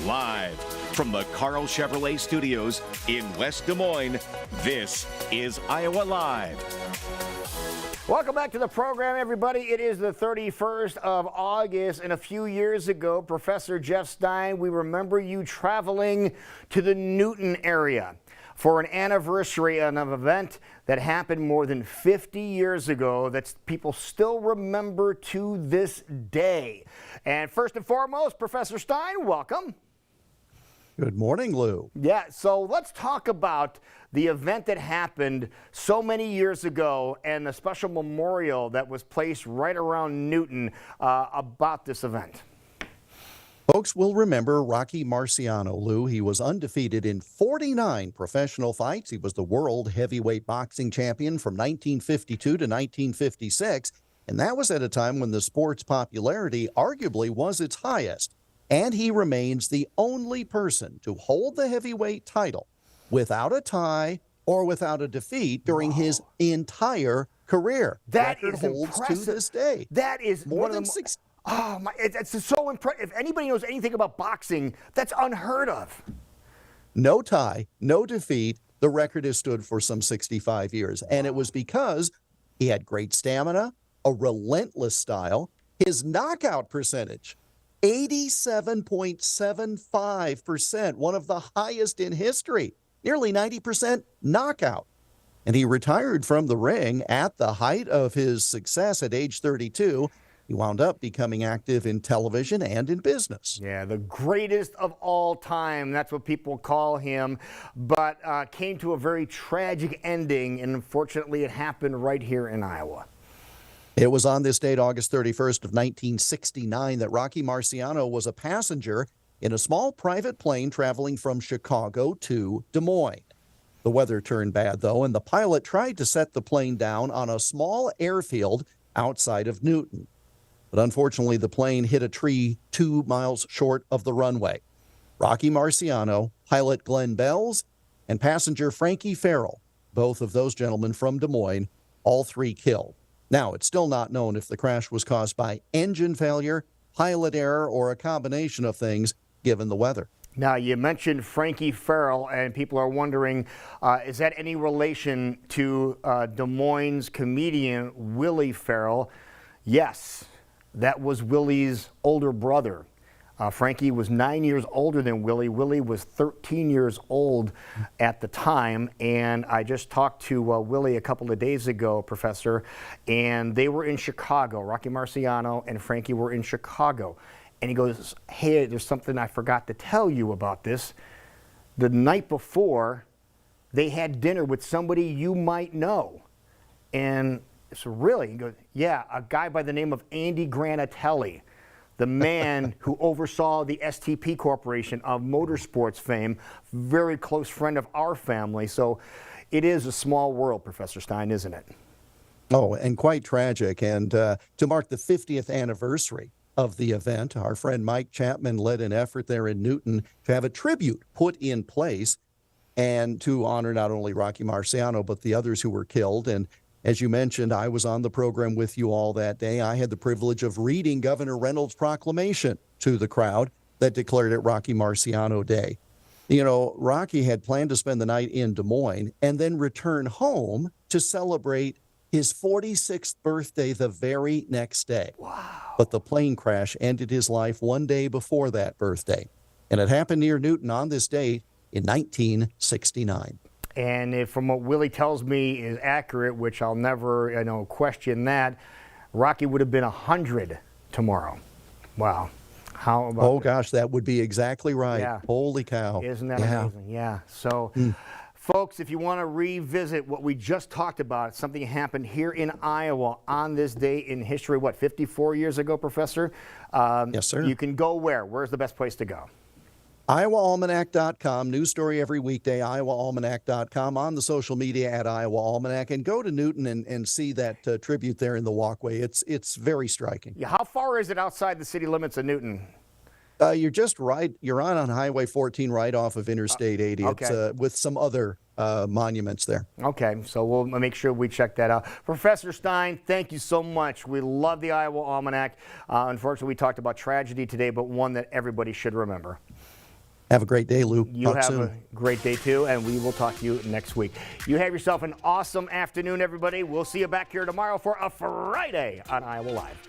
Live from the Carl Chevrolet Studios in West Des Moines, this is Iowa Live. Welcome back to the program, everybody. It is the 31st of August, and a few years ago, Professor Jeff Stein, we remember you traveling to the Newton area for an anniversary of an event that happened more than 50 years ago that people still remember to this day. And first and foremost, Professor Stein, welcome. Good morning, Lou. Yeah, so let's talk about the event that happened so many years ago and the special memorial that was placed right around Newton about this event. Folks will remember Rocky Marciano, Lou. He was undefeated in 49 professional fights. He was the world heavyweight boxing champion from 1952 to 1956, and that was at a time when the sport's popularity arguably was its highest. And he remains the only person to hold the heavyweight title without a tie or without a defeat during his entire career. That Record is holds impressive. to this day. That is more than 6. Oh my! It's so impressive. If anybody knows anything about boxing, that's unheard of. No tie, no defeat. The record has stood for some 65 years, and it was because he had great stamina, a relentless style, his knockout percentage. 87.75%, one of the highest in history, nearly 90% knockout. And he retired from the ring at the height of his success at age 32. He wound up becoming active in television and in business. Yeah, the greatest of all time. That's what people call him, but came to a very tragic ending, and unfortunately it happened right here in Iowa. It was on this date, August 31st of 1969, that Rocky Marciano was a passenger in a small private plane traveling from Chicago to Des Moines. The weather turned bad, though, and the pilot tried to set the plane down on a small airfield outside of Newton. But unfortunately, the plane hit a tree 2 miles short of the runway. Rocky Marciano, pilot Glenn Bells, and passenger Frankie Farrell, both of those gentlemen from Des Moines, all three killed. Now, it's still not known if the crash was caused by engine failure, pilot error, or a combination of things, given the weather. Now, you mentioned Frankie Farrell, and people are wondering, is that any relation to Des Moines comedian Willie Farrell? Yes, that was Willie's older brother. Frankie was 9 years older than Willie. Willie was 13 years old at the time, and I just talked to Willie a couple of days ago, Professor, and they were in Chicago. Rocky Marciano and Frankie were in Chicago, and he goes, hey, there's something I forgot to tell you about this. The night before, they had dinner with somebody you might know, and so really, he goes, yeah, a guy by the name of Andy Granatelli, the man who oversaw the STP Corporation of motorsports fame, very close friend of our family. So it is a small world, Professor Stein, isn't it? Oh, and quite tragic. And to mark the 50th anniversary of the event, our friend Mike Chapman led an effort there in Newton to have a tribute put in place and to honor not only Rocky Marciano, but the others who were killed. And as you mentioned, I was on the program with you all that day. I had the privilege of reading Governor Reynolds' proclamation to the crowd that declared it Rocky Marciano Day. You know, Rocky had planned to spend the night in Des Moines and then return home to celebrate his 46th birthday the very next day. Wow. But the plane crash ended his life one day before that birthday. And it happened near Newton on this date in 1969. And if from what Willie tells me is accurate, which I'll never question that, Rocky would have been 100 tomorrow. Wow. How about Oh, gosh, that would be exactly right. Yeah. Holy cow. Isn't that amazing? Yeah. So, folks, if you want to revisit what we just talked about, something happened here in Iowa on this day in history, 54 years ago, Professor? Yes, sir. You can go where? Where's the best place to go? IowaAlmanac.com, news story every weekday, IowaAlmanac.com, on the social media at Iowa Almanac, and go to Newton and see that tribute there in the walkway. It's very striking. Yeah, how far is it outside the city limits of Newton? You're just right. You're on Highway 14 right off of Interstate 80. Okay. It's with some other monuments there. Okay, so we'll make sure we check that out. Professor Stein, thank you so much. We love the Iowa Almanac. Unfortunately, we talked about tragedy today, but one that everybody should remember. Have a great day, Lou. You Talk have soon. a great day, too, and we will talk to you next week. You have yourself an awesome afternoon, everybody. We'll see you back here tomorrow for a Friday on Iowa Live.